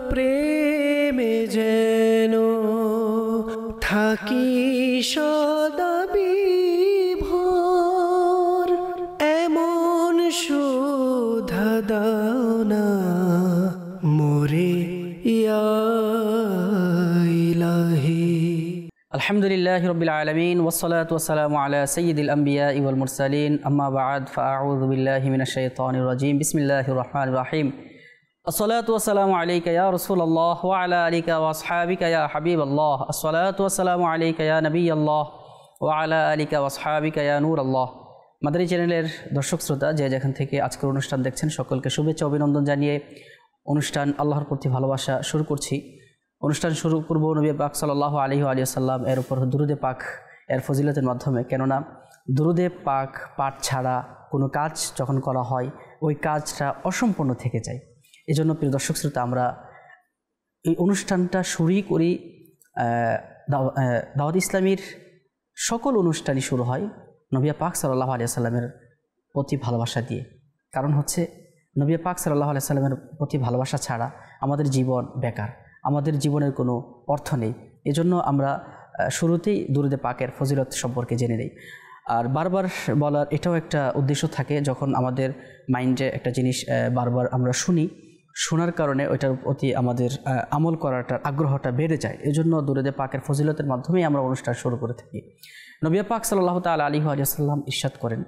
প্রেমে যেন থাকি সদা বিভোর, এমন সুধা দাও না মোরে ইয়া ইলাহি। আলহামদুলিল্লাহি রাব্বিল আলামিন ওয়াসসালাতু ওয়াসসালামু আলা সাইয়্যিদিল আমবিয়াই ওয়াল মুরসালিন, আম্মা বা'দ, ফাআউযু বিল্লাহি মিনাশ শাইতানির রাজীম। বিসমিল্লাহির রহমানির রহিম। আসসালাতু ওয়াসসালামু আলাইকা ইয়া রাসূলুল্লাহ ওয়া আলা আলিকা ওয়া আসহাবিকা ইয়া হাবিবাল্লাহ। আসসালাতু ওয়াসসালামু আলাইকা ইয়া নবিয়াল্লাহ ওয়া আলা আলিকা ওয়া আসহাবিকা ইয়া নূরাল্লাহ। মাদানী চ্যানেলের দর্শক শ্রোতা যে যেখান থেকে আজকের অনুষ্ঠান দেখছেন, সকলকে শুভেচ্ছা অভিনন্দন জানিয়ে অনুষ্ঠান আল্লাহর প্রতি ভালোবাসা শুরু করছি। অনুষ্ঠান শুরু করব নবী পাক সাল্লাল্লাহু আলাইহি ওয়া সাল্লাম এর উপর দুরূদে পাক এর ফজিলতের মাধ্যমে। কেননা দুরূদে পাক পাঠ ছাড়া কোনো কাজ যখন করা হয় ওই কাজটা অসম্পূর্ণ থেকে যায়। এই জন্য প্রিয় দর্শক শ্রোতা, আমরা এই অনুষ্ঠানটা শুরুই করি দাওয়াত ইসলামীর সকল অনুষ্ঠানই শুরু হয় নবী পাক সাল্লাল্লাহু আলাইহি সাল্লামের প্রতি ভালোবাসা দিয়ে। কারণ হচ্ছে নবী পাক সাল্লাল্লাহু আলাইহি সাল্লামের প্রতি ভালোবাসা ছাড়া আমাদের জীবন বেকার, আমাদের জীবনের কোনো অর্থ নেই। এজন্য আমরা শুরুতেই দুরূদে পাকের ফজিলত সম্পর্কে জেনে নিই। আর বারবার বলার এটাও একটা উদ্দেশ্য থাকে, যখন আমাদের মাইন্ডে একটা জিনিস বারবার আমরা শুনি, শোনার কারণে ওইটার প্রতি আমাদের আমল করাটার আগ্রহটা বেড়ে যায়। এজন্য দুরূদে পাকের ফজিলতের মাধ্যমেই আমরা অনুষ্ঠান শুরু করে থাকি। নবী পাক সাল্লাল্লাহু তাআলা আলাইহি ওয়া সাল্লাম ইরশাদ করেন,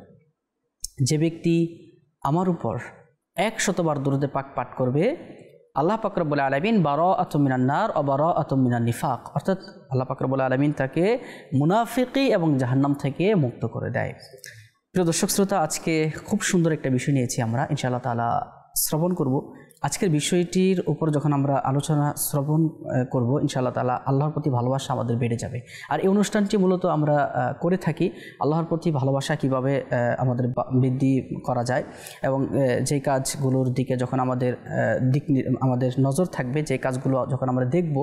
যে ব্যক্তি আমার উপর 100বার দুরূদে পাক পাঠ করবে, আল্লাহ পাক রব্বুল আলামিন বারাআতুম মিনান নার ওয়া বারাআতুম মিনান নিফাক, অর্থাৎ আল্লাহ পাক রব্বুল আলামিন তাকে মুনাফিকি এবং জাহান্নাম থেকে মুক্ত করে দেয়। প্রিয় দর্শক শ্রোতা, আজকে খুব সুন্দর একটা বিষয় নিয়েছি আমরা, ইনশাআল্লাহ তাআলা শ্রবণ করব। আজকের বিষয়টির উপর যখন আমরা আলোচনা শ্রবণ করব, ইনশাআল্লাহ তাআলা আল্লাহর প্রতি ভালোবাসা আমাদের বেড়ে যাবে। আর এই অনুষ্ঠানটি মূলত আমরা করে থাকি আল্লাহর প্রতি ভালোবাসা কিভাবে আমাদের বৃদ্ধি করা যায়, এবং যে কাজগুলোর দিকে যখন আমাদের নজর থাকবে, যে কাজগুলো যখন আমরা দেখব,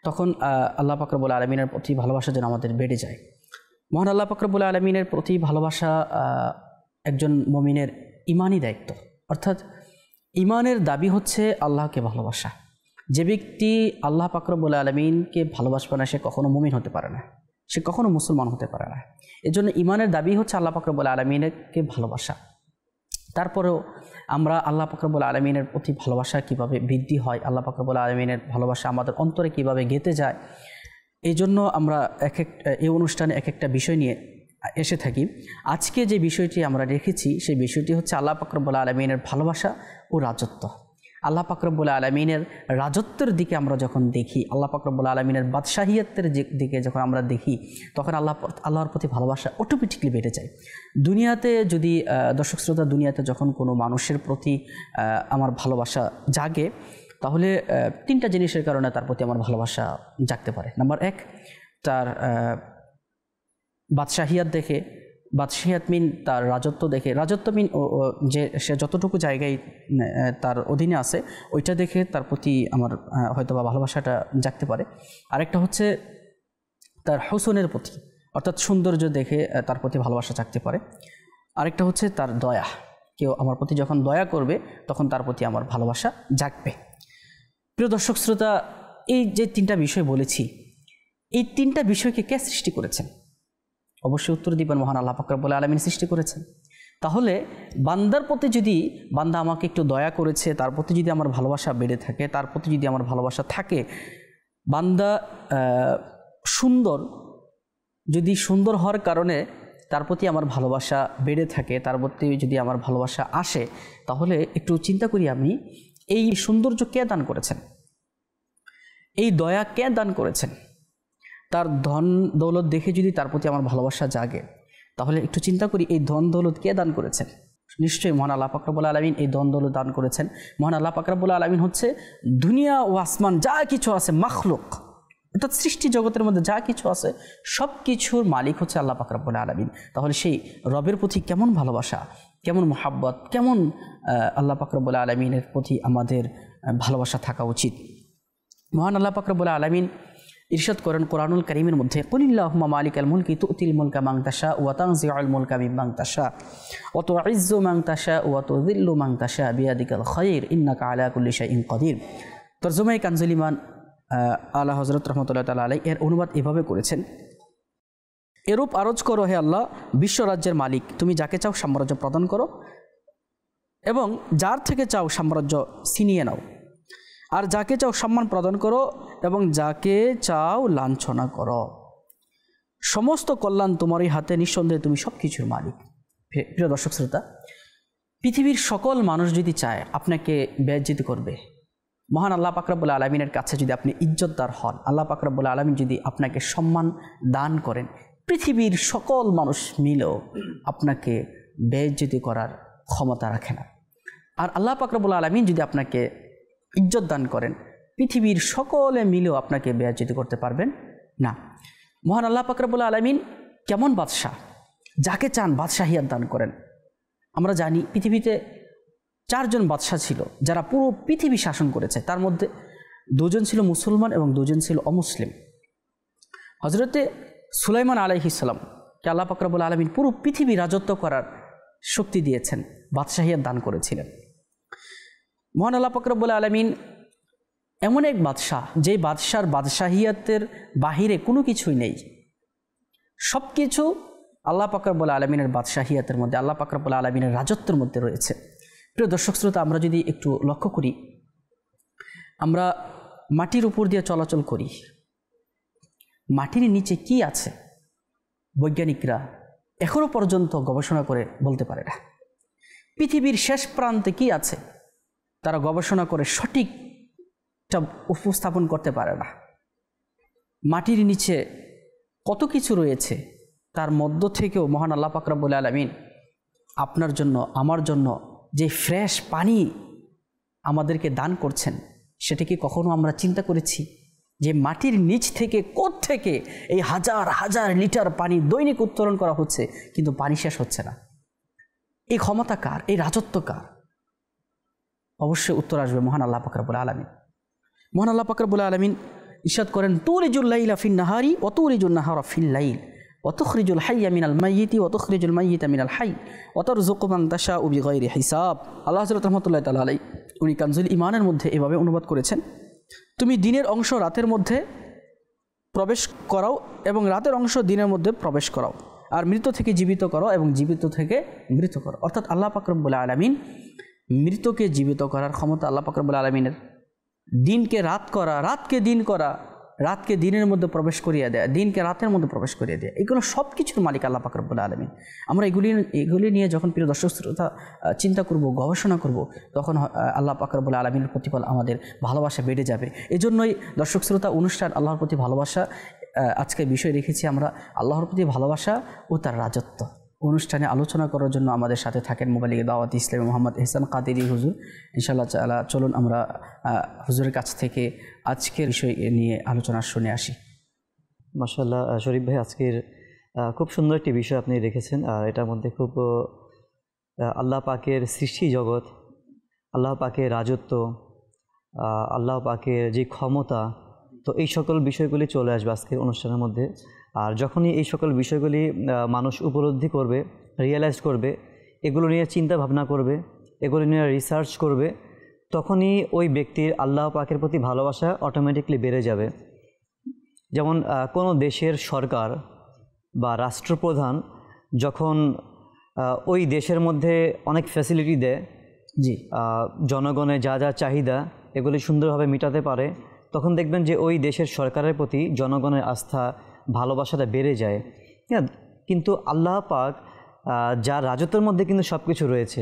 তখন আল্লাহ পাক রব্বুল আলামিনের প্রতি ভালোবাসা যেন আমাদের বেড়ে যায়। মহান আল্লাহ পাক রব্বুল আলামিনের প্রতি ভালোবাসা একজন মুমিনের ঈমানি দায়িত্ব। অর্থাৎ ঈমানের দাবি হচ্ছে আল্লাহকে ভালোবাসা। যে ব্যক্তি আল্লাহ পাক রব্বুল আলামিনকে ভালোবাসবে না, সে কখনো মুমিন হতে পারে না, সে কখনো মুসলমান হতে পারে না। এজন্য ঈমানের দাবি হচ্ছে আল্লাহ পাক রব্বুল আলামিনকে ভালোবাসা। তারপরেও আমরা আল্লাহ পাক রব্বুল আলামিনের প্রতি ভালোবাসা কিভাবে বৃদ্ধি হয়, আল্লাহ পাক রব্বুল আলামিনের ভালোবাসা আমাদের অন্তরে কিভাবে গেঁথে যায়, এই জন্য আমরা এই অনুষ্ঠানে এক একটা বিষয় নিয়ে এসে থাকি। আজকে যে বিষয়টি আমরা রেখেছি, সেই বিষয়টি হচ্ছে আল্লাহ পাক রব্বুল আলামিনের ভালোবাসা ও রাজত্ব। আল্লাহ পাক রব্বুল আলামিনের রাজত্বের দিকে আমরা যখন দেখি, আল্লাহ পাক রব্বুল আলামিনের বাদশাহিয়তের দিকে যখন আমরা দেখি, তখন আল্লাহর প্রতি ভালোবাসা অটোমেটিকলি বেড়ে যায়। দুনিয়াতে যদি দর্শক শ্রোতা, দুনিয়াতে যখন কোনো মানুষের প্রতি আমার ভালোবাসা জাগে, তাহলে তিনটা জিনিসের কারণে তার প্রতি আমার ভালোবাসা জাগতে পারে। নাম্বার 1, তার বাদশাহিয়াত দেখে, বাদশাহিয়াত মিন তার রাজত্ব দেখে, রাজত্ব মিন যে সে যতটুকু জায়গায় তার অধীনে আছে ওইটা দেখে তার প্রতি আমার হয়তো বা ভালোবাসাটা জাগতে পারে। আরেকটা হচ্ছে তার হুসনের প্রতি, অর্থাৎ সৌন্দর্য দেখে তার প্রতি ভালোবাসা জাগতে পারে। আরেকটা হচ্ছে তার দয়া, কেউ আমার প্রতি যখন দয়া করবে তখন তার প্রতি আমার ভালোবাসা জাগবে। প্রিয় দর্শক শ্রোতা, এই যে তিনটা বিষয় বলেছি, এই তিনটা বিষয়কে কে সৃষ্টি করেছেন? অবশ্যই উত্তর দিবেন মহান আল্লাহ পাক রব্বুল আলামিন সৃষ্টি করেছেন। তাহলে বান্দার প্রতি যদি বান্দা আমাকে একটু দয়া করেছে, তার প্রতি যদি আমার ভালোবাসা বেড়ে থাকে, তার প্রতি যদি আমার ভালোবাসা থাকে, বান্দা সুন্দর হওয়ার কারণে তার প্রতি আমার ভালোবাসা বেড়ে থাকে, তার প্রতি যদি আমার ভালোবাসা আসে, তাহলে একটু চিন্তা করি আমি, এই সৌন্দর্য কে দান করেছেন? এই দয়া কে দান করেছেন? তার ধন দৌলত দেখে যদি তার প্রতি আমার ভালোবাসা জাগে, তাহলে একটু চিন্তা করি এই ধন দৌলত কে দান করেছেন? নিশ্চয়ই মহান আল্লাহ পাক রব্বুল আলামিন এই ধন দৌলত দান করেছেন। মহান আল্লাহ পাক রব্বুল আলামিন হচ্ছে দুনিয়া ও আসমান যা কিছু আছে, মাখলুক, অর্থাৎ সৃষ্টি জগতের মধ্যে যা কিছু আছে সব কিছুর মালিক হচ্ছে আল্লাহ পাক রব্বুল আলামিন। তাহলে সেই রবের প্রতি কেমন ভালোবাসা, কেমন মুহাব্বত, কেমন আল্লাহ পাক রব্বুল আলামিনের প্রতি আমাদের ভালোবাসা থাকা উচিত। মহান আল্লাহ পাক রব্বুল আলামিন ইরশাদ করেন কোরআনুল কারীমের মধ্যে, কুলিল্লাহুম্মা মালিকাল মুলকি তুতিল মুলকা মান তাশা ওয়া তানজিউল মুলকা মিম্মান তাশা ওয়া তুইজ্জু মান তাশা ওয়া তুযিল্লু মান তাশা বিয়াদিকাল খায়র ইন্নাকা আলা কুল্লি শাইইন কাদির। তরজমায়ে কানজুল ঈমান আলা হযরত রাহমাতুল্লাহ তাআলা আলাইহি এর অনুবাদ এভাবে করেছেন, এরূপ আরজ করো হে আল্লাহ, বিশ্বরাজ্যের মালিক, তুমি যাকে চাও সাম্রাজ্য প্রদান করো এবং যার থেকে চাও সাম্রাজ্য ছিনিয়ে নাও, আর যাকে চাও সম্মান প্রদান করো এবং যাকে চাও লাঞ্ছনা করো। সমস্ত কল্যাণ তোমারই হাতে, নিঃসন্দেহে তুমি সব কিছুর মালিক। প্রিয় দর্শক শ্রোতা, পৃথিবীর সকল মানুষ যদি চায় আপনাকে বেইজ্জত করবে, মহান আল্লাহ পাক রব্বুল আলামিনের কাছে যদি আপনি ইজ্জতদার হন, আল্লাহ পাক রব্বুল আলামিন যদি আপনাকে সম্মান দান করেন, পৃথিবীর সকল মানুষ মিলেও আপনাকে বেইজ্জত করার ক্ষমতা রাখে না। আর আল্লাহ পাক রব্বুল আলামিন যদি আপনাকে ইজ্জত দান করেন, পৃথিবীর সকলে মিলেও আপনাকে বেইজ্জত করতে পারবেন না। মহান আল্লাহ পাক রব্বুল আলামিন কেমন বাদশাহ, যাকে চান বাদশাহিয়াত দান করেন। আমরা জানি পৃথিবীতে 4 জন বাদশাহ ছিল যারা পুরো পৃথিবী শাসন করেছে, তার মধ্যে 2 জন ছিল মুসলমান এবং 2 জন ছিল অমুসলিম। হজরতে সুলাইমান আলাইহিস সালামকে আল্লাহ পাক রব্বুল আলামিন পুরো পৃথিবী রাজত্ব করার শক্তি দিয়েছেন, বাদশাহিয়াত দান করেছিলেন। মহান আল্লাহ পাক রব্বুল আলামিন এমন এক বাদশাহ, যে বাদশার বাদশাহিয়াতের বাহিরে কোনো কিছুই নেই, সব কিছু আল্লাহ পাক রব্বুল আলামিনের বাদশাহিয়াতের মধ্যে, আল্লাহ পাক রব্বুল আলামিনের রাজত্বের মধ্যে রয়েছে। প্রিয় দর্শক শ্রোতা, আমরা যদি একটু লক্ষ্য করি, আমরা মাটির উপর দিয়ে চলাচল করি, মাটির নিচে কি আছে বৈজ্ঞানিকরা এখনো পর্যন্ত গবেষণা করে বলতে পারে না। পৃথিবীর শেষ প্রান্তে কি আছে তারা গবেষণা করে সঠিকটা উপস্থাপন করতে পারে না। মাটির নিচে কত কিছু রয়েছে, তার মধ্য থেকেও মহান আল্লাহ পাক রব্বুল আলামিন আপনার জন্য আমার জন্য যে ফ্রেশ পানি আমাদেরকে দান করছেন, সেটা কি কখনো আমরা চিন্তা করেছি যে মাটির নিচ থেকে কোত্থেকে এই হাজার হাজার লিটার পানি দৈনিক উত্তোলন করা হচ্ছে, কিন্তু পানি শেষ হচ্ছে না? এই ক্ষমতা কার? এই রাজত্ব কার? অবশ্যই উত্তর আসবে মহান আল্লাহ পাক রব্বুল আলামিন। মহান আল্লাহ পাক রব্বুল আলামিন ইরশাদ করেন, তুলিজুল লাইলা ফিন নাহারি ওয়া তুলিজুন নাহারা ফিল লাইল ওয়া তুখরিজুল হাইয়া মিনাল মাইয়িতি ওয়া তুখরিজুল মাইয়িতা মিনাল হাই ওয়া তারযুকু মান তাশাউ বিগাইরি হিসাব। আল্লাহ হযরত রাহমাতুল্লাহি তাআলা আলাইহি উনি কানজুল ঈমানের মধ্যে এভাবে অনুবাদ করেছেন, তুমি দিনের অংশ রাতের মধ্যে প্রবেশ করাও এবং রাতের অংশ দিনের মধ্যে প্রবেশ করাও, আর মৃত থেকে জীবিত করো এবং জীবিত থেকে মৃত করো। অর্থাৎ আল্লাহ পাক রব্বুল আলামিন মৃতকে জীবিত করার ক্ষমতা আল্লাহ পাক রব্বুল আলামিনের। দিনকে রাত করা, রাতকে দিন করা, রাতকে দিনের মধ্যে প্রবেশ করিয়ে দেয়া, দিনকে রাতের মধ্যে প্রবেশ করিয়ে দেয়া, এগুলো সব কিছুর মালিক আল্লাহ পাক রব্বুল আলামিন। আমরা এগুলি নিয়ে যখন প্রিয় দর্শক শ্রোতা চিন্তা করব, গবেষণা করব, তখন আল্লাহ পাক রব্বুল আলামিনের প্রতিফল আমাদের ভালোবাসা বেড়ে যাবে। এজন্যই দর্শক শ্রোতা অনুষ্ঠান আল্লাহর প্রতি ভালোবাসা, আজকে বিষয় রেখেছি আমরা আল্লাহর প্রতি ভালোবাসা ও তার রাজত্ব। অনুষ্ঠানে আলোচনা করার জন্য আমাদের সাথে থাকেন মুবাল্লিগ দাওয়াত ইসলামী মোহাম্মদ এহসান কাদেরী হুজুর। ইনশাআল্লাহ তাআলা চলুন আমরা হুজুরের কাছ থেকে আজকের বিষয় নিয়ে আলোচনা শুনে আসি। মাশাআল্লাহ শরীফ ভাই, আজকের খুব সুন্দর একটি বিষয় আপনি রেখেছেন, আর এটার মধ্যে খুব আল্লাহ পাকের সৃষ্টি জগৎ, আল্লাহ পাকের রাজত্ব, আল্লাহ পাকের যে ক্ষমতা, তো এই সকল বিষয়গুলি চলে আসবে আজকের অনুষ্ঠানের মধ্যে। আর যখনই এই সকল বিষয়গুলি মানুষ উপলব্ধি করবে, রিয়েলাইজ করবে, এগুলো নিয়ে চিন্তা ভাবনা করবে, এগুলো নিয়ে রিসার্চ করবে, তখনই ওই ব্যক্তির আল্লাহ পাকের প্রতি ভালোবাসা অটোমেটিকলি বেড়ে যাবে। যেমন কোনো দেশের সরকার বা রাষ্ট্রপ্রধান যখন ওই দেশের মধ্যে অনেক ফ্যাসিলিটি দেয়, জি, জনগণের যা যা চাহিদা এগুলি সুন্দরভাবে মেটাতে পারে, তখন দেখবেন যে ওই দেশের সরকারের প্রতি জনগণের আস্থা, ভালোবাসাটা বেড়ে যায়। হ্যাঁ, কিন্তু আল্লাহ পাক যার রাজত্বের মধ্যে কিন্তু সব কিছু রয়েছে।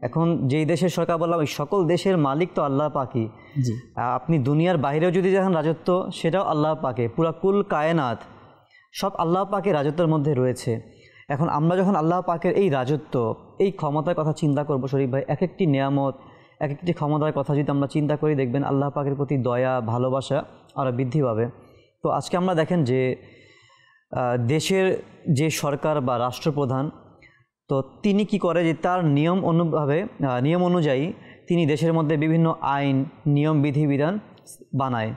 এখন যেই দেশের সরকার বললাম, ওই সকল দেশের মালিক তো আল্লাহ পাকই। জি, আপনি দুনিয়ার বাইরেও যদি দেখেন রাজত্ব, সেটাও আল্লাহ পাকে, পুরা কুল কায়নাত সব আল্লাহ পাকের রাজত্বের মধ্যে রয়েছে। এখন আমরা যখন আল্লাহ পাকের এই রাজত্ব, এই ক্ষমতার কথা চিন্তা করব শরীফ ভাই, এক একটি নিয়ামত, এক একটি ক্ষমতার কথা যদি আমরা চিন্তা করি, দেখবেন আল্লাহ পাকের প্রতি দয়া, ভালোবাসা আরও বৃদ্ধি পাবে। তো আজকে আমরা দেখেন যে দেশের যে সরকার বা রাষ্ট্রপ্রধান, তো তিনি কি করে যে তার নিয়ম অনুযায়ী তিনি দেশের মধ্যে বিভিন্ন আইন, নিয়ম, বিধিবিধান বানায়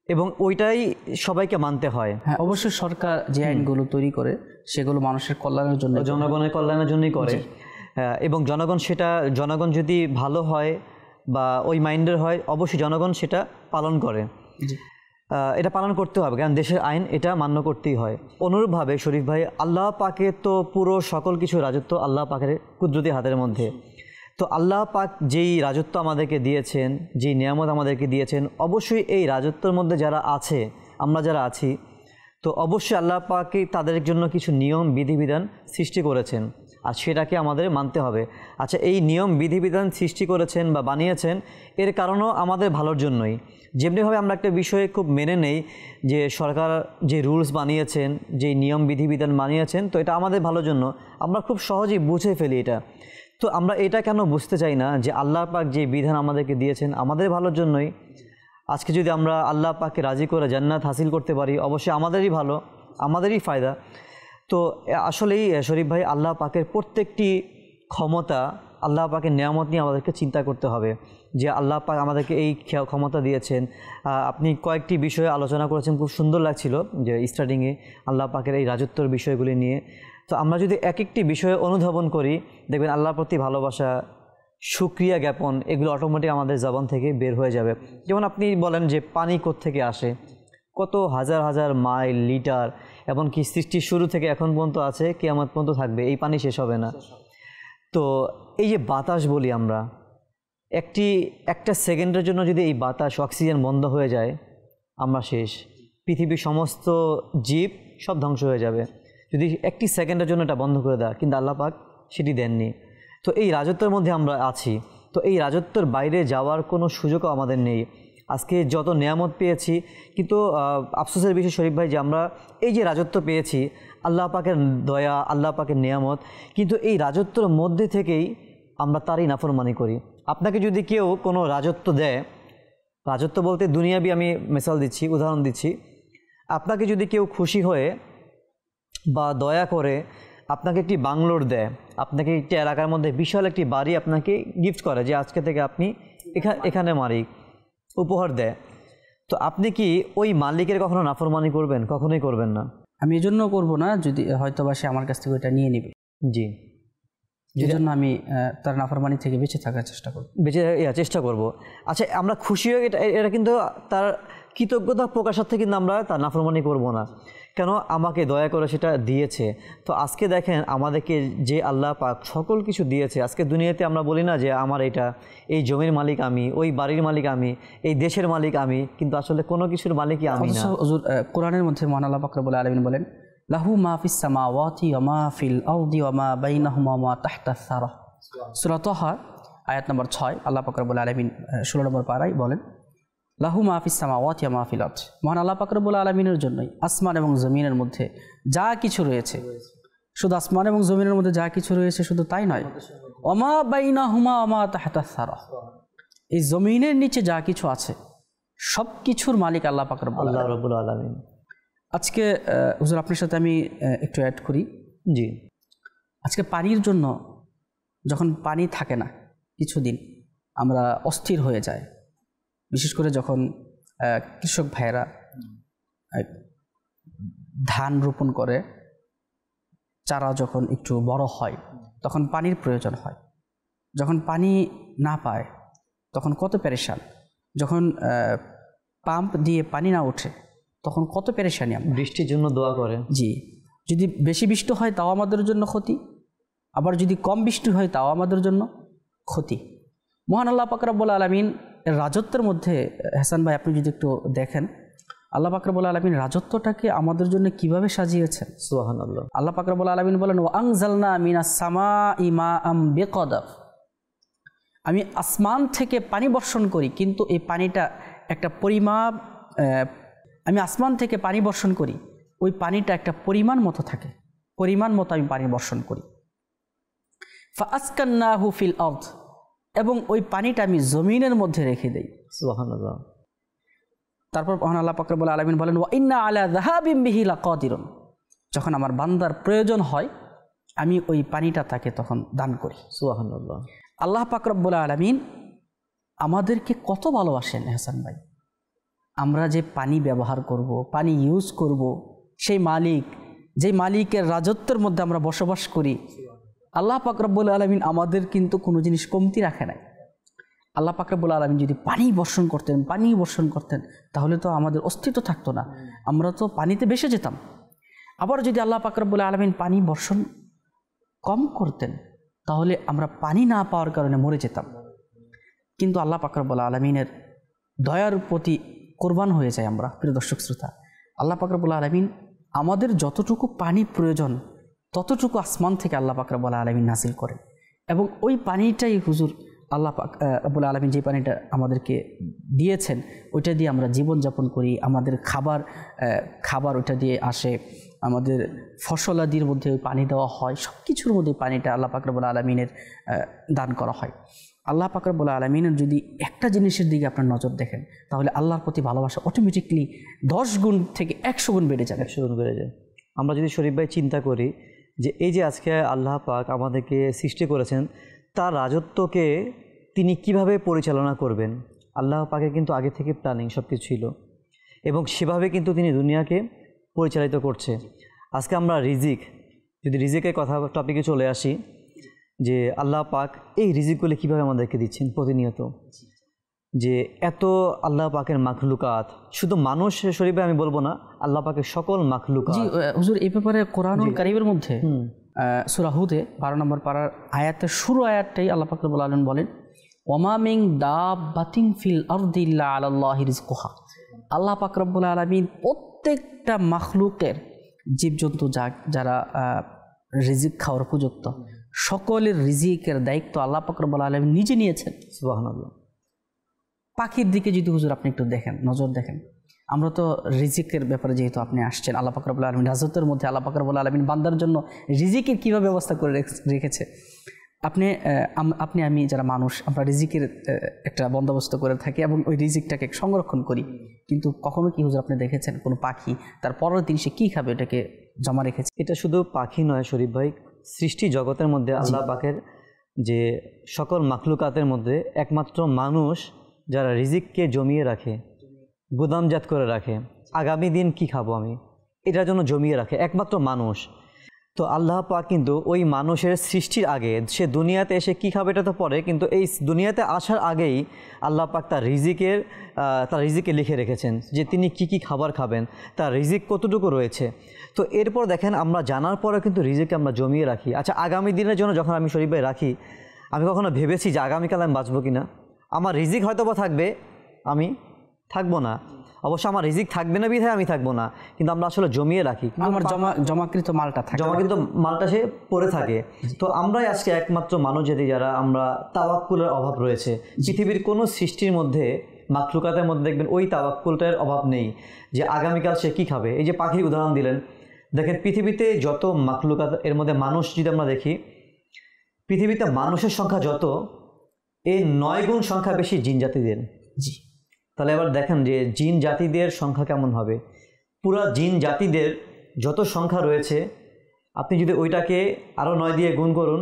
এবং ওইটাই সবাইকে মানতে হয়। হ্যাঁ, অবশ্যই সরকার যে আইনগুলো তৈরি করে সেগুলো মানুষের কল্যাণের জন্য, জনগণের কল্যাণের জন্যই করে। এবং জনগণ যদি ভালো হয়, বা ওই মাইন্ডের হয়, অবশ্যই জনগণ সেটা পালন করে। এটা পালন করতে হবে, কারণ দেশের আইন এটা মান্য করতেই হয়। অনুরূপভাবে শরীফ ভাই, আল্লাহ পাকে তো পুরো সকল কিছু রাজত্ব আল্লাহ পাকের কুদরতি হাতের মধ্যে। তো আল্লাহ পাক যেই রাজত্ব আমাদেরকে দিয়েছেন, যেই নিয়ামত আমাদেরকে দিয়েছেন, অবশ্যই এই রাজত্বের মধ্যে যারা আছে, আমরা যারা আছি, তো অবশ্যই আল্লাহ পাকে তাদের জন্য কিছু নিয়ম বিধিবিধান সৃষ্টি করেছেন, আর সেটাকে আমাদের মানতে হবে। আচ্ছা, এই নিয়ম বিধিবিধান সৃষ্টি করেছেন বা বানিয়েছেন, এর কারণও আমাদের ভালোর জন্যই। যেমনিভাবে আমরা একটা বিষয়ে খুব মেনে নেই যে সরকার যে রুলস বানিয়েছেন, যে নিয়ম বিধিবিধান বানিয়েছেন, তো এটা আমাদের ভালোর জন্য, আমরা খুব সহজেই বুঝে ফেলি এটা। তো আমরা এটা কেন বুঝতে চাই না যে আল্লাহ পাক যে বিধান আমাদেরকে দিয়েছেন আমাদের ভালোর জন্যই। আজকে যদি আমরা আল্লাহ পাককে রাজি করে জান্নাত হাসিল করতে পারি, অবশ্যই আমাদেরই ভালো, আমাদেরই ফায়দা। তো আসলেই শরীফ ভাই, আল্লাহ পাকের প্রত্যেকটি ক্ষমতা, আল্লাহ পাকের নিয়ামত নিয়ে আমাদেরকে চিন্তা করতে হবে যে আল্লাহ পাক আমাদেরকে এই ক্ষমতা দিয়েছেন। আপনি কয়েকটি বিষয়ে আলোচনা করেছেন, খুব সুন্দর লাগছিল যে স্টার্টিংয়ে আল্লাহ পাকের এই রাজত্বর বিষয়গুলি নিয়ে। তো আমরা যদি এক একটি বিষয়ে অনুধাবন করি, দেখবেন আল্লাহর প্রতি ভালোবাসা, শুকরিয়া জ্ঞাপন, এগুলো অটোমেটিক আমাদের জবান থেকে বের হয়ে যাবে। যেমন আপনি বলেন যে পানি কোত্থেকে আসে, কত হাজার হাজার মাইল, লিটার, এমনকি সৃষ্টির শুরু থেকে এখন পর্যন্ত আছে, কিয়ামত পর্যন্ত থাকবে, এই পানি শেষ হবে না। তো এই যে বাতাস বলি আমরা, একটা সেকেন্ডের জন্য যদি এই বাতাস, অক্সিজেন বন্ধ হয়ে যায়, আমরা শেষ। পৃথিবীর সমস্ত জীব সব ধ্বংস হয়ে যাবে যদি একটি সেকেন্ডের জন্য এটা বন্ধ করে দেয়, কিন্তু আল্লাহ পাক সেটি দেননি। তো এই রাজত্বের মধ্যে আমরা আছি, তো এই রাজত্বের বাইরে যাওয়ার কোনো সুযোগও আমাদের নেই। আজকে যত নিয়ামত পেয়েছি, কিন্তু আফসোসের বিষয় শরীফ ভাই যে আমরা এই যে রাজত্ব পেয়েছি, আল্লাহ পাকের দয়া, আল্লাহ পাকের নিয়ামত, কিন্তু এই রাজত্বের মধ্যে থেকেই আমরা তারই নাফরমানি করি। আপনাকে যদি কেউ কোনো রাজত্ব দেয়, রাজত্ব বলতে দুনিয়াবি আমি মিসাল দিচ্ছি, উদাহরণ দিচ্ছি, আপনাকে যদি কেউ খুশি হয়ে বা দয়া করে আপনাকে একটি বাংলোর দেয়, আপনাকে একটি এলাকার মধ্যে বিশাল একটি বাড়ি আপনাকে গিফট করে যে আজকে থেকে আপনি এখানে মালিক, উপহার দেয়, তো আপনি কি ওই মালিকের কখনো নাফরমানি করবেন? কখনোই করবেন না। আমি এই জন্য করবো না, যদি হয়তো বা সে আমার কাছ থেকে ওইটা নিয়ে নেবে, জি, এই জন্য আমি তার নাফরমানি থেকে বেঁচে থাকার চেষ্টা করব। আচ্ছা, আমরা খুশি হয়ে এটা কিন্তু তার কৃতজ্ঞতা প্রকাশার্থে কিন্তু আমরা তার নাফরমানি করব না, কেন আমাকে দয়া করে সেটা দিয়েছে। তো আজকে দেখেন আমাদেরকে যে আল্লাহ পাক সকল কিছু দিয়েছে, আজকে দুনিয়াতে আমরা বলি না যে আমার এই জমির মালিক আমি, ওই বাড়ির মালিক আমি, এই দেশের মালিক আমি, কিন্তু আসলে কোনো কিছুর মালিকই আমি না। হুজুর কোরআনের মধ্যে মহান আল্লাহ পাক রব্বুল আলামিন বলেন, লাহু মা ফিস সামাওয়াতি ওয়া মা ফিল আরদি ওয়া মা বাইনাহুমা ওয়া মা তাহতা সারা। সূরা তাহা আয়াত নম্বর 6, আল্লাহ পাক রব্বুল আলামিন 16 নম্বর পারায় বলেন, লাহু মা ফিস সামাওয়াতি ওয়া মা ফিল আরদ। মহান আল্লাহ পাক রব্বুল আলামিনের জন্যই আসমান এবং জমিনের মধ্যে যা কিছু রয়েছে, শুধু আসমান এবং জমিনের মধ্যে যা কিছু রয়েছে শুধু তাই নয়, ওয়া মা বাইনাহুমা ওয়া মা তাহতা সারা, এই জমিনের নিচে যা কিছু আছে সব কিছুর মালিক আল্লাহ পাক রব্বুল আলামিন। আজকে হুজুর আপনার সাথে আমি একটু অ্যাড করি। জি, আজকে পানির জন্য যখন পানি থাকে না কিছুদিন আমরা অস্থির হয়ে যায়, বিশেষ করে যখন কৃষক ভাইয়েরা ধান রোপণ করে, চারা যখন একটু বড় হয় তখন পানির প্রয়োজন হয়। যখন পানি না পায় তখন কত পেরেশান, যখন পাম্প দিয়ে পানি না ওঠে তখন কত পেরেশানি। আমরা বৃষ্টির জন্য দোয়া করে। জি, যদি বেশি বৃষ্টি হয় তাও আমাদের জন্য ক্ষতি, আবার যদি কম বৃষ্টি হয় তাও আমাদের জন্য ক্ষতি। মহান আল্লাহ পাক রব্বুল আলামিন এর রাজত্বের মধ্যে, হাসান ভাই আপনি যদি একটু দেখেন, আল্লাহ পাক রব্বুল আলামিন রাজত্বটাকে আমাদের জন্য কিভাবে সাজিয়েছেন। সুবহানাল্লাহ। আল্লাহ পাক রব্বুল আলামিন বলেন, ওয়া আনজালনা মিনাস সামাই মাআম বিকদার, আমি আসমান থেকে পানি বর্ষণ করি, কিন্তু এই পানিটা একটা পরিমাপ, আমি আসমান থেকে পানি বর্ষণ করি, ওই পানিটা একটা পরিমাণ মতো থাকে, পরিমাণ মতো আমি পানি বর্ষণ করি। ফাআসকান্নাহু ফিল আরদ, এবং ওই পানিটা আমি জমিনের মধ্যে রেখে দেই। সুবহানাল্লাহ। তারপর মহান আল্লাহ পাক রব্বুল আলামিন বলেন, ওয়া ইন্না আলা যাহাবিন বিহি লাকাদিরুন, যখন আমার বান্দার প্রয়োজন হয় আমি ওই পানিটা তাকে তখন দান করি। সুবহানাল্লাহ। আল্লাহ পাক রব্বুল আলামিন আমাদেরকে কত ভালোবাসেন হাসান ভাই। আমরা যে পানি ব্যবহার করব, পানি ইউজ করব, সেই মালিক, যে মালিকের রাজত্বের মধ্যে আমরা বসবাস করি, আল্লাহ পাক রব্বুল আলামিন আমাদের কিন্তু কোনো জিনিস কমতি রাখে নাই। আল্লাহ পাক রব্বুল আলামিন যদি পানি বর্ষণ করতেন তাহলে তো আমাদের অস্তিত্ব থাকতো না, আমরা তো পানিতে ভেসে যেতাম। আবার যদি আল্লাহ পাক রব্বুল আলামিন পানি বর্ষণ কম করতেন তাহলে আমরা পানি না পাওয়ার কারণে মরে যেতাম। কিন্তু আল্লাহ পাক রব্বুল আলামিনের দয়ার প্রতি কোরবান হয়ে যায় আমরা। প্রিয় দর্শক শ্রোতা, আল্লাহ পাক রব্বুল আলামিন আমাদের যতটুকু পানির প্রয়োজন ততটুকু আসমান থেকে আল্লাহ পাক রব্বুল আলামিন নাজিল করেন, এবং ওই পানিটাই হুজুর আল্লাহ পাক রব্বুল আলামিন যে পানিটা আমাদেরকে দিয়েছেন ওইটা দিয়ে আমরা জীবনযাপন করি। আমাদের খাবার ওইটা দিয়ে আসে, আমাদের ফসলাদির মধ্যে ওই পানি দেওয়া হয়, সব কিছুর মধ্যে পানিটা আল্লাহ পাক রব্বুল আলামিনের দান করা হয়। আল্লাহ পাক রব্বুল আলামিনের যদি একটা জিনিসের দিকে আপনার নজর দেখেন তাহলে আল্লাহর প্রতি ভালোবাসা অটোমেটিকলি 10 গুণ থেকে 100 গুণ বেড়ে যাবে। 100 গুণ বেড়ে যায়। আমরা যদি শরীফ ভাই চিন্তা করি যে এই যে আজকে আল্লাহ পাক আমাদেরকে সৃষ্টি করেছেন, তার রাজত্বকে তিনি কিভাবে পরিচালনা করবেন, আল্লাহ পাকের কিন্তু আগে থেকে প্ল্যানিং সব কিছু ছিল, এবং সেভাবে কিন্তু তিনি দুনিয়াকে পরিচালিত করছে। আজকে আমরা যদি রিজিকের কথা টপিকে চলে আসি, যে আল্লাহ পাক এই রিজিকগুলো কীভাবে আমাদেরকে দিচ্ছেন প্রতিনিয়ত, যে এত আল্লাহ পাকের মাখলুকাত, শুধু মানুষ শরীফে আমি বলবো না, আল্লাহ পাকের সকল মাখলুকাত। জি হুজুর, এই ব্যাপারে কোরআনুল কারীমের মধ্যে সূরা হুদে 12 নম্বর পারার আয়াতের শুরু আয়াতটাই আল্লাহ পাক রব্বুল আলামিন বলেন, ওমা মিন দাব্বাতিন ফিল আরদি ইল্লা আলাল্লাহি রিজকুহা। আল্লাহ পাক রব্বুল আলামিন প্রত্যেকটা মাখলুকের, জীবজন্তু যারা রিজিক খাওয়ার উপযুক্ত, সকলের রিজিকের দায়িত্ব আল্লাহ পাক রব্বুল আলামিন নিজে নিয়েছেন। সুবহানাল্লাহ। পাখির দিকে যদি হুজুর আপনি একটু নজর দেখেন, আমরা তো রিজিকের ব্যাপারে যেহেতু আপনি আসছেন, আল্লাহ পাক রব্বুল আলামিন রাজত্বের মধ্যে আল্লাহ পাক রব্বুল আলামিন বান্দার জন্য রিজিকের কীভাবে ব্যবস্থা করে রেখেছে। আমি যারা মানুষ, আমরা রিজিকের একটা বন্দোবস্ত করে থাকি এবং ওই রিজিকটাকে সংরক্ষণ করি, কিন্তু কখনো কি হুজুর আপনি দেখেছেন কোনো পাখি তার পরের দিন সে কী খাবে এটাকে জমা রেখেছে? এটা শুধু পাখি নয় শরীফ ভাই, সৃষ্টি জগতের মধ্যে আল্লাহ পাকের যে সকল মাখলুকাতের মধ্যে একমাত্র মানুষ যারা রিজিককে জমিয়ে রাখে, গুদামজাত করে রাখে, আগামী দিন কি খাবো আমি, এটার জন্য জমিয়ে রাখে একমাত্র মানুষ। তো আল্লাহ পাক কিন্তু ওই মানুষের সৃষ্টির আগে, সে দুনিয়াতে এসে কী খাবে এটা তো পরে, কিন্তু এই দুনিয়াতে আসার আগেই আল্লাহ পাক তার রিজিকে লিখে রেখেছেন যে তিনি কি খাবার খাবেন, তার রিজিক কতটুকু রয়েছে। তো এরপর দেখেন, আমরা জানার পরে কিন্তু রিজিককে আমরা জমিয়ে রাখি। আচ্ছা, আগামী দিনের জন্য যখন আমি শরীফ ভাই রাখি, আমি কখনো ভেবেছি যে আগামীকাল আমি বাঁচবো কি না? আমার রিজিক হয়তো বা থাকবে, আমি থাকবো না, অবশ্য আমার রিজিক থাকবে না বিধায় আমি থাকবো না, কিন্তু আমরা আসলে জমিয়ে রাখি, আমার জমাকৃত মালটা সে পড়ে থাকে। তো আমরাই আজকে একমাত্র মানুষ যারা আমরা তাওয়াক্কুলের অভাব রয়েছে। পৃথিবীর কোনো সৃষ্টির মধ্যে, মাখলুকাতের মধ্যে দেখবেন ওই তাওয়াক্কুলটার অভাব নেই যে আগামীকাল সে কী খাবে। এই যে পাখির উদাহরণ দিলেন, দেখেন পৃথিবীতে যত মাখলুকাত, এর মধ্যে মানুষ যদি আমরা দেখি, পৃথিবীতে মানুষের সংখ্যা যত, এই 9 গুণ সংখ্যা বেশি জিন জাতিদের। জি, তাহলে এবার দেখেন যে জিন জাতিদের সংখ্যা কেমন হবে। পুরা জিন জাতিদের যত সংখ্যা রয়েছে, আপনি যদি ওইটাকে আরও 9 দিয়ে গুণ করুন,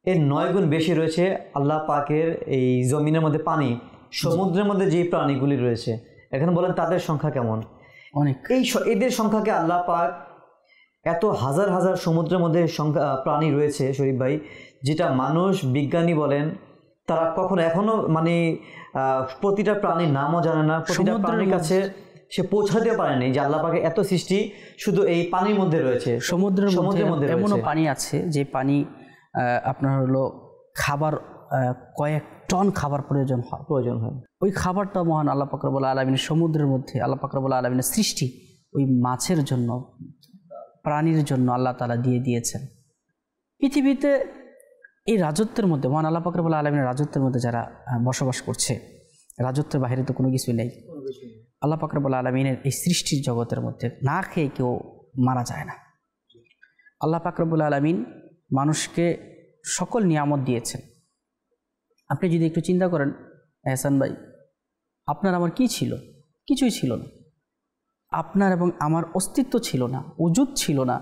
এর 9 গুণ বেশি রয়েছে আল্লাহ পাকের এই জমিনের মধ্যে পানি, সমুদ্রের মধ্যে যে প্রাণীগুলি রয়েছে। এখন বলেন তাদের সংখ্যা কেমন? অনেক। এদের সংখ্যাকে আল্লাহ পাক, এত হাজার হাজার সমুদ্রের মধ্যে প্রাণী রয়েছে শরীফ ভাই, যেটা মানুষ, বিজ্ঞানী বলেন, তারা কখনো এখনও মানে প্রতিটা প্রাণীর নামও জানে না, প্রতিটা প্রাণীর কাছে সে পৌঁছাতে পারেনি যে আল্লাহ পাকের এত সৃষ্টি শুধু এই পানির মধ্যে রয়েছে। সমুদ্রের মধ্যে এমনও পানি আছে যে পানি আপনার হলো খাবার, কয়েক টন খাবার প্রয়োজন হয়। ওই খাবারটা মহান আল্লাহ পাক রব্বুল আলামিনের সমুদ্রের মধ্যে আল্লাহ পাক রব্বুল আলামিনের সৃষ্টি ওই মাছের জন্য, প্রাণীর জন্য আল্লাহ তাআলা দিয়ে দিয়েছেন। পৃথিবীতে এই রাজত্বের মধ্যে, মহান আল্লাহ পাক রব্বুল আলামিনের রাজত্বের মধ্যে যারা বসবাস করছে, রাজত্বের বাইরে তো কোনো কিছুই নেই। আল্লাহ পাক রব্বুল আলামিনের এই সৃষ্টির জগতের মধ্যে না খেয়ে কেউ মারা যায় না। আল্লাহ পাক রব্বুল আলামিন মানুষকে সকল নিয়ামত দিয়েছেন। আপনি যদি একটু চিন্তা করেন এহসান ভাই, আপনার আমার কি ছিল? কিছুই ছিল না। আপনার এবং আমার অস্তিত্ব ছিল না, উজুদ ছিল না।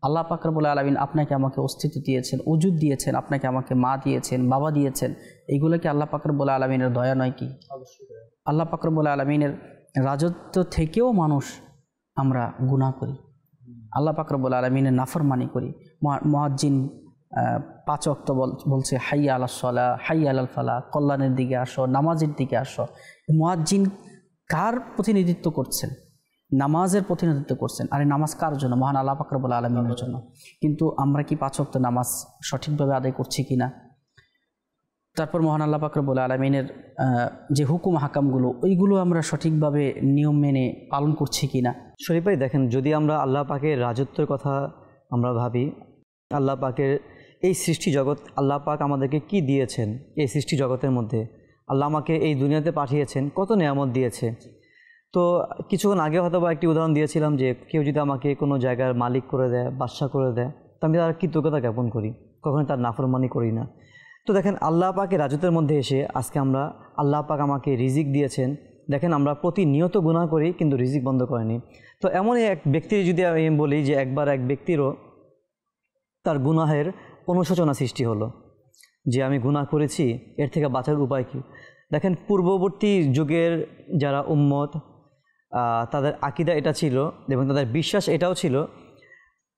আল্লাহ পাক রব্বুল আলামিন আপনাকে আমাকে অস্তিত্ব দিয়েছেন, উজুদ দিয়েছেন, আপনাকে আমাকে মা দিয়েছেন, বাবা দিয়েছেন। এইগুলো কি আল্লাহ পাক রব্বুল আলামিনের দয়া নয় কি? আল্লাহ পাক রব্বুল আলামিনের রাজত্ব থেকেও মানুষ আমরা গুনাহ করি, আল্লাহ পাক রব্বুল আলামিনের নাফরমানি করি। মুয়াজ্জিন 5 ওয়াক্ত বলছে হাইয়া আলাস সালাহ, হাইয়া আলাল ফালাহ, কল্যাণের দিকে আসো, নামাজের দিকে আসো। মুয়াজ্জিন কার প্রতিনিধিত্ব করছেন? নামাজের প্রতিনিধিত্ব করছেন। আরে নামাজ কার জন্য? মহান আল্লাহ পাক রব্বুল আলামিনের জন্য। কিন্তু আমরা কি 5 ওয়াক্ত নামাজ সঠিকভাবে আদায় করছি কিনা? তারপর মহান আল্লাহ পাক রব্বুল আলামিনের যে হুকুম হাকামগুলো, ওইগুলো আমরা সঠিকভাবে নিয়ম মেনে পালন করছি কিনা? শরীফ ভাই দেখেন, যদি আমরা আল্লাহ পাকের রাজত্বের কথা আমরা ভাবি, আল্লাহ পাকের এই সৃষ্টি জগৎ, আল্লাহ পাক আমাদেরকে কি দিয়েছেন এই সৃষ্টি জগতের মধ্যে? আল্লাহ আমাকে এই দুনিয়াতে পাঠিয়েছেন, কত নেয়ামত দিয়েছে। তো কিছুক্ষণ আগে হয়তো বা একটি উদাহরণ দিয়েছিলাম যে কেউ যদি আমাকে কোনো জায়গার মালিক করে দেয়, বাদশা করে দেয়, তো আমি তার কৃতজ্ঞতা জ্ঞাপন করি, কখনোই তার নাফরমানি করি না। তো দেখেন আল্লাহ পাকের রাজত্বের মধ্যে এসে আজকে আমরা, আল্লাহ পাক আমাকে রিজিক দিয়েছেন। দেখেন আমরা প্রতিনিয়ত গুনাহ করি কিন্তু রিজিক বন্ধ করেনি। তো এমনই এক ব্যক্তির যদি আমি বলি যে একবার এক ব্যক্তিরও তার গুনাহের অনুশোচনা সৃষ্টি হলো যে আমি গুনাহ করেছি, এর থেকে বাঁচার উপায় কী? দেখেন পূর্ববর্তী যুগের যারা উম্মত, তাদের আকীদা এটা ছিল এবং তাদের বিশ্বাস এটাও ছিল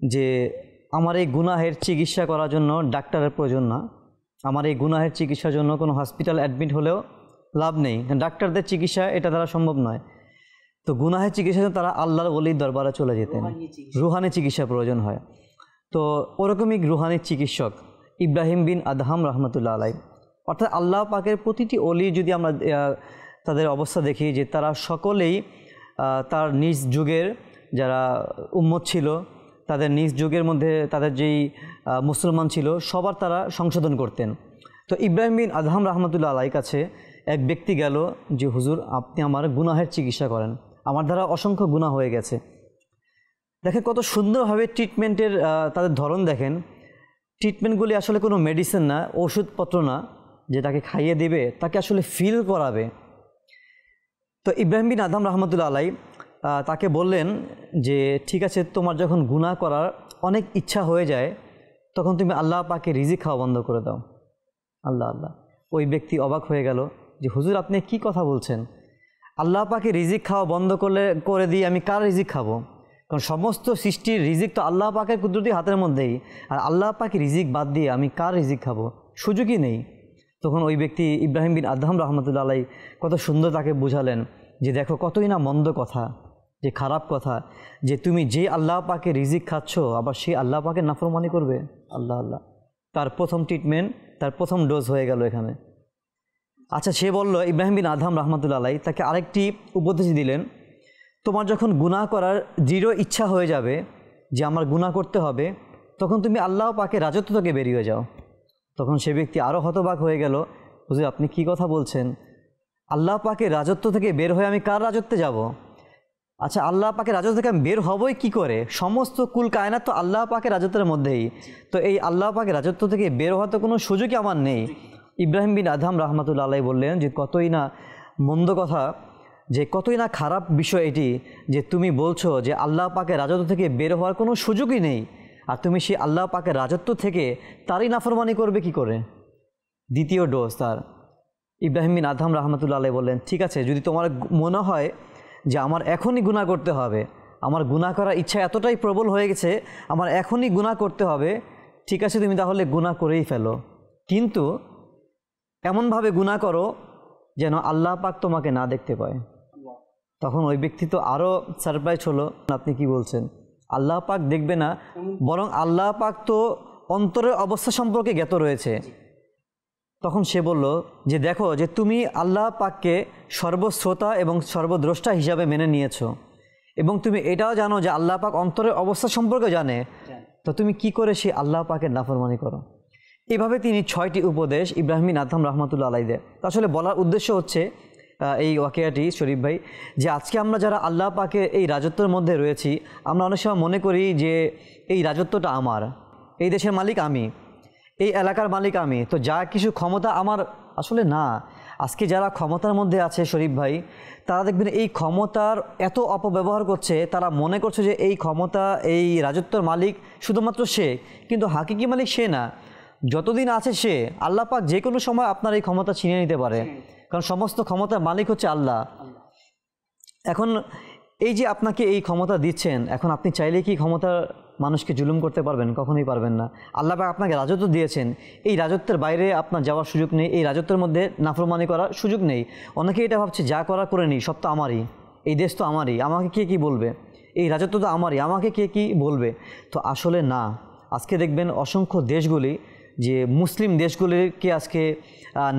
যে আমার এই গুনাহের চিকিৎসা করার জন্য ডাক্তারের প্রয়োজন না, আমার এই গুনাহের চিকিৎসার জন্য কোনো হসপিটাল অ্যাডমিট হলেও লাভ নেই, ডাক্তারদের চিকিৎসা এটা দ্বারা সম্ভব নয়। তো গুনাহের চিকিৎসার জন্য তারা আল্লাহর ওলির দরবারে চলে যেতেন, রুহানি চিকিৎসা প্রয়োজন হয়। তো ওরকমই রুহানি চিকিৎসক ইব্রাহিম বিন আদহাম রহমতুল্লাহ আলাই, অর্থাৎ আল্লাহ পাকের প্রতিটি অলি যদি আমরা তাদের অবস্থা দেখি যে তারা সকলেই তার নিজ যুগের যারা উম্মত ছিল, তাদের নিজ যুগের মধ্যে তাদের যেই মুসলমান ছিল সবার তারা সংশোধন করতেন। তো ইব্রাহিম বিন আদহাম রহমতুল্লাহ আলাই কাছে এক ব্যক্তি গেল যে হুজুর আপনি আমার গুনাহের চিকিৎসা করেন, আমার দ্বারা অসংখ্য গুনাহ হয়ে গেছে। দেখেন কত সুন্দরভাবে ট্রিটমেন্টের তাদের ধরন দেখেন। ট্রিটমেন্টগুলি আসলে কোনো মেডিসিন না, ওষুধপত্র না যে তাকে খাইয়ে দেবে, তাকে আসলে ফিল করাবে। তো ইব্রাহিম বিন আদহাম রহমতুল্লাহ আলাই তাকে বললেন যে ঠিক আছে, তোমার যখন গুনাহ করার অনেক ইচ্ছা হয়ে যায় তখন তুমি আল্লাহ পাকে রিজিক খাওয়া বন্ধ করে দাও। আল্লাহ আল্লাহ, ওই ব্যক্তি অবাক হয়ে গেল যে হুজুর আপনি কি কথা বলছেন? আল্লাহ পাকে রিজিক খাওয়া বন্ধ করে দিয়ে আমি কার রিজিক খাবো? কারণ সমস্ত সৃষ্টির রিজিক তো আল্লাহ পাকের কুদরতি হাতের মধ্যেই, আর আল্লাহ পাকে রিজিক বাদ দিয়ে আমি কার রিজিক খাবো? সুযোগই নেই। তখন ওই ব্যক্তি ইব্রাহিম বিন আদহাম রহমতুল্লাহ আলাই কত সুন্দর তাকে বুঝালেন যে দেখো কতই না মন্দ কথা, যে খারাপ কথা যে তুমি যে আল্লাহ পাকে রিজিক খাচ্ছ আবার সেই আল্লাহ পাকে নাফরমানি করবে। আল্লাহ আল্লাহ, তার প্রথম ট্রিটমেন্ট, তার প্রথম ডোজ হয়ে গেল এখানে। আচ্ছা, সে বলল, ইব্রাহিম বিন আদহাম রহমতুল্লাহ আলাই তাকে আরেকটি উপদেশ দিলেন, তোমার যখন গুনাহ করার দৃঢ় ইচ্ছা হয়ে যাবে যে আমার গুনাহ করতে হবে, তখন তুমি আল্লাহ পাকে রাজত্ব থেকে বেরিয়ে যাও। তখন সে ব্যক্তি আরও হতবাক হয়ে গেল, হুজুর আপনি কি কথা বলছেন? আল্লাহ পাকে রাজত্ব থেকে বের হয়ে আমি কার রাজত্বে যাব? আচ্ছা, আল্লাহ পাকে রাজত্ব থেকে আমি বের হবই কি করে? সমস্ত কুল কায়নাত তো আল্লাহ পাকে রাজত্বের মধ্যেই, তো এই আল্লাহ পাকে রাজত্ব থেকে বের হওয়ার তো কোনো সুযোগই আমার নেই। ইব্রাহিম বিন আদহাম রহমতুল্লাহ আলাই বললেন যে কতই না মন্দ কথা, যে কতই না খারাপ বিষয় এটি যে তুমি বলছো যে আল্লাহ পাকের রাজত্ব থেকে বের হওয়ার কোনো সুযোগই নেই, আর তুমি সেই আল্লাহ পাকের রাজত্ব থেকে তারই নাফরমানি করবে কি করে? দ্বিতীয় ডোজ তার। ইব্রাহিম বিন আদহাম রহমতুল্লাহ আলাই বললেন ঠিক আছে, যদি তোমার মনে হয় যে আমার এখনই গুনাহ করতে হবে, আমার গুনাহ করার ইচ্ছা এতটাই প্রবল হয়ে গেছে আমার এখনই গুনাহ করতে হবে, ঠিক আছে তুমি তাহলে গুনাহ করেই ফেলো, কিন্তু এমনভাবে গুনাহ করো যেন আল্লাহ পাক তোমাকে না দেখতে পায়। তখন ওই ব্যক্তি তো আরও সারপ্রাইজ হলো, আপনি কি বলছেন? আল্লাহ পাক দেখবে না, বরং আল্লাহ পাক তো অন্তরের অবস্থা সম্পর্কে জ্ঞাত রয়েছে। তখন সে বলল যে দেখো যে তুমি আল্লাহ পাককে সর্বশ্রোতা এবং সর্বদ্রষ্টা হিসাবে মেনে নিয়েছো, এবং তুমি এটাও জানো যে আল্লাহ পাক অন্তরের অবস্থা সম্পর্কে জানে, তো তুমি কি করে সেই আল্লাহ পাকের নাফরমানি করো? এভাবে তিনি 6টি উপদেশ ইব্রাহিম বিন আদহাম রহমতুল্লাহ আলাই দেয়। আসলে বলার উদ্দেশ্য হচ্ছে এই ওয়াকিয়াটি শরীফ ভাই, যে আজকে আমরা যারা আল্লাহ পাকে এই রাজত্বের মধ্যে রয়েছি, আমরা অনেক সময় মনে করি যে এই রাজত্বটা আমার, এই দেশের মালিক আমি, এই এলাকার মালিক আমি, তো যা কিছু ক্ষমতা আমার। আসলে না, আজকে যারা ক্ষমতার মধ্যে আছে শরীফ ভাই, তারা দেখবেন এই ক্ষমতার এত অপব্যবহার করছে, তারা মনে করছে যে এই ক্ষমতা, এই রাজত্বের মালিক শুধুমাত্র সে, কিন্তু হাকিকি মালিক সে না। যতদিন আছে সে, আল্লাহ পাক যে কোনো সময় আপনার এই ক্ষমতা ছিনিয়ে নিতে পারে, কারণ সমস্ত ক্ষমতার মালিক হচ্ছে আল্লাহ। এখন এই যে আপনাকে এই ক্ষমতা দিচ্ছেন, এখন আপনি চাইলে কি ক্ষমতা মানুষকে জুলুম করতে পারবেন? কখনোই পারবেন না। আল্লাহ পাক আপনাকে রাজত্ব দিয়েছেন, এই রাজত্বের বাইরে আপনার যাওয়ার সুযোগ নেই, এই রাজত্বের মধ্যে নাফরমানি করার সুযোগ নেই। অনেকেই এটা ভাবছে যা করা করে নিই, সব তো আমারই, এই দেশ তো আমারই, আমাকে কে কী বলবে, এই রাজত্ব তো আমারই, আমাকে কে কী বলবে। তো আসলে না, আজকে দেখবেন অসংখ্য দেশগুলি, যে মুসলিম দেশগুলিকে আজকে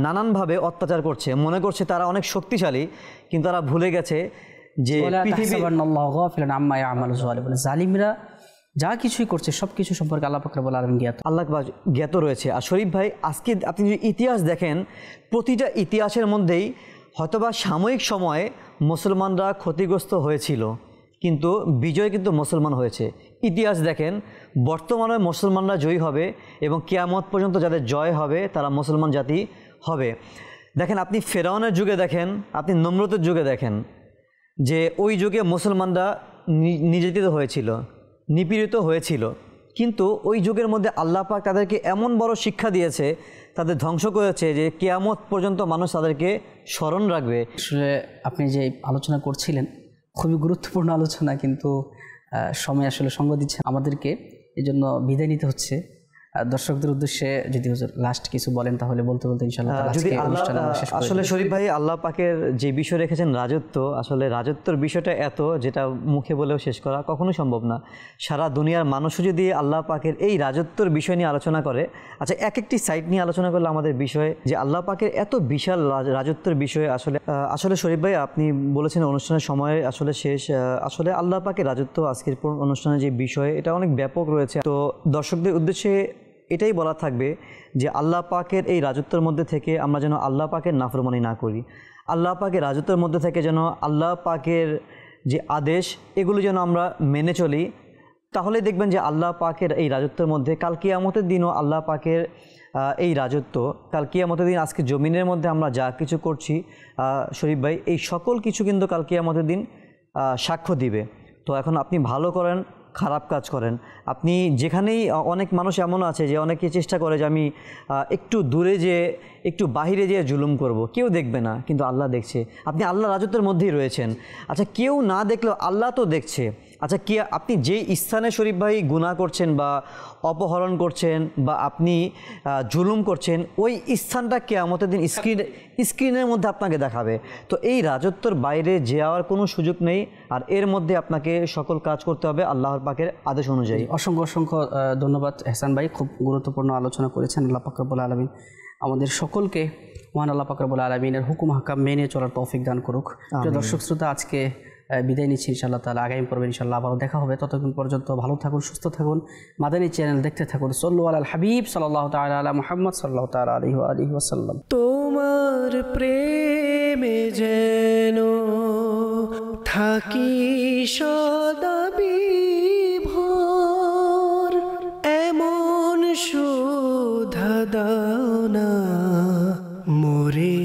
নানানভাবে অত্যাচার করছে, মনে করছে তারা অনেক শক্তিশালী, কিন্তু তারা ভুলে গেছে যে জালিমরা যা কিছুই করছে সব কিছু সম্পর্কে আল্লাহ পাক রব্বুল আলামিন জ্ঞাত, আল্লাহ জ্ঞাত রয়েছে। আর শরীফ ভাই, আজকে আপনি যদি ইতিহাস দেখেন, প্রতিটা ইতিহাসের মধ্যেই হয়তোবা সাময়িক সময়ে মুসলমানরা ক্ষতিগ্রস্ত হয়েছিল, কিন্তু বিজয় কিন্তু মুসলমান হয়েছে। ইতিহাস দেখেন, বর্তমানে মুসলমানরা জয়ী হবে এবং কিয়ামত পর্যন্ত যাদের জয় হবে তারা মুসলমান জাতি হবে। দেখেন, আপনি ফেরাউনের যুগে দেখেন, আপনি নমরুদের যুগে দেখেন, যে ওই যুগে মুসলমানরা নির্যাতিত হয়েছিল, নিপীড়িত হয়েছিল, কিন্তু ওই যুগের মধ্যে আল্লাহ পাক তাদেরকে এমন বড় শিক্ষা দিয়েছে, তাদের ধ্বংস করেছে, যে কিয়ামত পর্যন্ত মানুষ তাদেরকে স্মরণ রাখবে। আসলে আপনি যে আলোচনা করছিলেন খুবই গুরুত্বপূর্ণ আলোচনা, কিন্তু সময় আসলে সঙ্গ দিচ্ছে আমাদেরকে, এই জন্য বিদায় নিতে হচ্ছে। দর্শকদের উদ্দেশ্যে যদি হুজুর লাস্ট কিছু বলেন তাহলে বলতে বলতে ইনশাআল্লাহ যদি আসলে শরীফ ভাই, আল্লাহ পাকের যে বিষয় রেখেছেন রাজত্ব, আসলে রাজত্বর বিষয়টা এত, যেটা মুখে বলেও শেষ করা কখনোই সম্ভব না। সারা দুনিয়ার মানুষও যদি আল্লাহ পাকের এই রাজত্বর বিষয় নিয়ে আলোচনা করে, আচ্ছা এক একটি সাইড নিয়ে আলোচনা করলে আমাদের বিষয়, যে আল্লাহ পাকের এত বিশাল রাজত্বের বিষয়ে আসলে শরীফ ভাই আপনি বলেছেন অনুষ্ঠানের সময় আসলে শেষ। আসলে আল্লাহ পাকের রাজত্ব আজকের অনুষ্ঠানের যে বিষয়, এটা অনেক ব্যাপক রয়েছে। তো দর্শকদের উদ্দেশ্যে এটাই বলা থাকবে যে আল্লাহ পাকের এই রাজত্বের মধ্যে থেকে আমরা যেন আল্লাহ পাকের নাফরমানি না করি, আল্লাহ পাকের রাজত্বের মধ্যে থেকে যেন আল্লাহ পাকের যে আদেশ এগুলো যেন আমরা মেনে চলি। তাহলে দেখবেন যে আল্লাহ পাকের এই রাজত্বের মধ্যে কাল কিয়ামতের দিনও আল্লাহ পাকের এই রাজত্ব, কাল কিয়ামতের দিন আজকে জমিনের মধ্যে আমরা যা কিছু করছি শরীফ ভাই, এই সকল কিছু কিন্তু কাল কিয়ামতের দিন সাক্ষ্য দিবে। তো এখন আপনি ভালো করেন, খারাপ কাজ করেন, আপনি যেখানেই, অনেক মানুষ এমন আছে যে অনেকে চেষ্টা করে যে আমি একটু দূরে যেয়ে, একটু বাহিরে যেয়ে জুলুম করব, কেউ দেখবে না, কিন্তু আল্লাহ দেখছে। আপনি আল্লাহ রাজত্বের মধ্যেই রয়েছেন, আচ্ছা কেউ না দেখলেও আল্লাহ তো দেখছে। আচ্ছা কি আপনি যেই স্থানে শরীফ ভাই গুনাহ করছেন বা অপহরণ করছেন বা আপনি জুলুম করছেন, ওই স্থানটা কিয়ামতের দিন স্ক্রিনের মধ্যে আপনাকে দেখাবে। তো এই রাজত্বের বাইরে যাওয়ার কোনো সুযোগ নেই, আর এর মধ্যে আপনাকে সকল কাজ করতে হবে আল্লাহর পাকের আদেশ অনুযায়ী। অসংখ্য অসংখ্য ধন্যবাদ এহসান ভাই, খুব গুরুত্বপূর্ণ আলোচনা করেছেন। আল্লাহ পাক রব্বুল আলামিন আমাদের সকলকে মহান আল্লাহ পাক রব্বুল আলামিনের হুকুম হাকাম মেনে চলার তৌফিক দান করুক। দর্শক শ্রোতা, আজকে বিদায় নিচ্ছি ইনশাআল্লাহ তাআলা। আগামী পর্বে ইনশাআল্লাহ আবারও দেখা হবে। ততক্ষণ পর্যন্ত ভালো থাকুন, সুস্থ থাকুন, মাদানী চ্যানেল দেখতে থাকুন। সাল্লু আলাল হাবিব সাল্লাল্লাহু তাআলা আলা মুহাম্মদ সাল্লাল্লাহু তাআলা আলাইহি ওয়া আলিহি ওয়াসাল্লাম। তোমার প্রেমে যেন থাকি সদা বিভোর, এমন সুধা দাও না মোরে